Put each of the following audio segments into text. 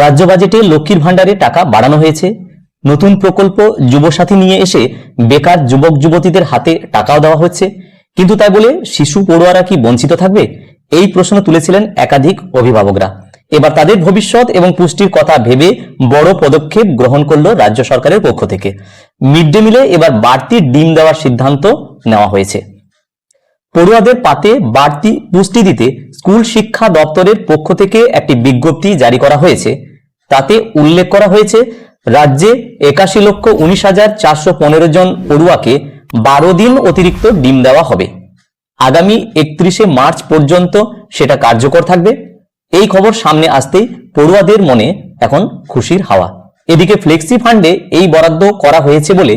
রাজ্য বাজেটে লক্ষ্মীর ভাণ্ডারে টাকা বাড়ানো হয়েছে। নতুন প্রকল্প যুবসাথী নিয়ে এসে বেকার যুবক যুবতীদের হাতে টাকাও দেওয়া হচ্ছে। কিন্তু তাই বলে শিশু পড়ুয়ারা কি বঞ্চিত থাকবে? এই প্রশ্ন তুলেছিলেন একাধিক অভিভাবকরা। এবার তাদের ভবিষ্যৎ এবং পুষ্টির কথা ভেবে বড় পদক্ষেপ গ্রহণ করল রাজ্য সরকারের পক্ষ থেকে। মিড ডে মিলে এবার বাড়তি ডিম দেওয়ার সিদ্ধান্ত নেওয়া হয়েছে। পড়ুয়াদের পাতে বাড়তি পুষ্টি দিতে স্কুল শিক্ষা দপ্তরের পক্ষ থেকে একটি বিজ্ঞপ্তি জারি করা হয়েছে। তাতে উল্লেখ করা হয়েছে, রাজ্যে 81,19,415 জন পড়ুয়াকে 12 দিন অতিরিক্ত ডিম দেওয়া হবে। আগামী 31শে মার্চ পর্যন্ত সেটা কার্যকর থাকবে। এই খবর সামনে আসতেই পড়ুয়াদের মনে এখন খুশির হাওয়া। এদিকে ফ্লেক্সি ফান্ডে এই বরাদ্দ করা হয়েছে বলে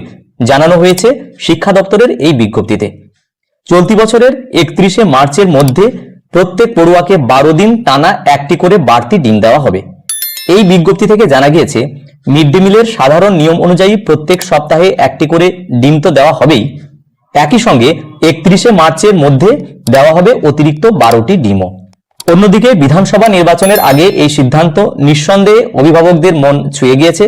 জানানো হয়েছে শিক্ষা দপ্তরের এই বিজ্ঞপ্তিতে। চলতি বছরের 31শে মার্চের মধ্যে প্রত্যেক পড়ুয়াকে 12 দিন টানা একটি করে বাড়তি ডিম দেওয়া হবে। এই বিজ্ঞপ্তি থেকে জানা গিয়েছে, মিড ডে মিলের সাধারণ নিয়ম অনুযায়ী প্রত্যেক সপ্তাহে একটি করে ডিম তো দেওয়া হবেই, একই সঙ্গে 31শে মার্চের মধ্যে দেওয়া হবে অতিরিক্ত 12টি ডিমও। অন্যদিকে বিধানসভা নির্বাচনের আগে এই সিদ্ধান্ত নিঃসন্দেহে অভিভাবকদের মন ছুঁয়ে গিয়েছে।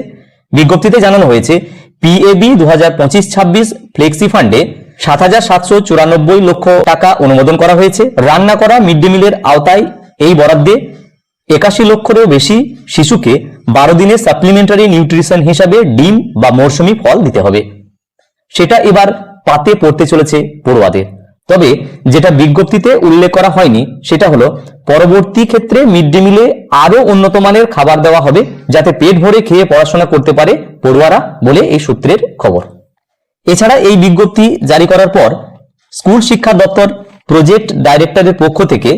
বিজ্ঞপ্তিতে জানানো হয়েছে, পিএবি 2025-26 ফ্লেক্সি ফান্ডে 7,794 লক্ষ টাকা অনুমোদন করা হয়েছে। রান্না করা মিড ডে মিলের আওতায় এই বরাদ্দে 81 লক্ষেরও বেশি শিশুকে 12 দিনের সাপ্লিমেন্টারি নিউট্রিশন হিসাবে ডিম বা মৌসুমী ফল দিতে হবে। সেটা এবার পাতে পড়তে চলেছে পড়ুয়াদের। তবে যেটা বিজ্ঞপ্তিতে উল্লেখ করা হয়নি সেটা হলো, পরবর্তী ক্ষেত্রে মিড ডে মিলে আরো উন্নত মানের খাবার দেওয়া হবে, যাতে পেট ভরে খেয়ে পড়াশোনা করতে পারে পড়ুয়ারা বলে এই সূত্রের খবর। এছাড়া এই বিজ্ঞপ্তি জারি করার পর স্কুল শিক্ষা দপ্তর প্রজেক্ট ডাইরেক্টরের পক্ষ থেকে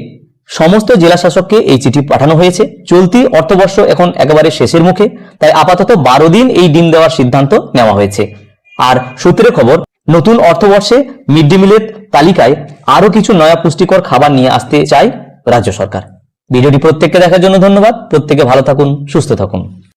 সমস্ত জেলা শাসককে এই চিঠি পাঠানো হয়েছে। চলতি অর্থবর্ষ এখন একেবারে শেষের মুখে, তাই আপাতত 12 দিন এই ডিম দেওয়ার সিদ্ধান্ত নেওয়া হয়েছে। আর সূত্রের খবর, নতুন অর্থবর্ষে মিড ডে মিলের তালিকায় আরো কিছু নয়া পুষ্টিকর খাবার নিয়ে আসতে চায় রাজ্য সরকার। ভিডিওটি প্রত্যেককে দেখার জন্য ধন্যবাদ। প্রত্যেকে ভালো থাকুন, সুস্থ থাকুন।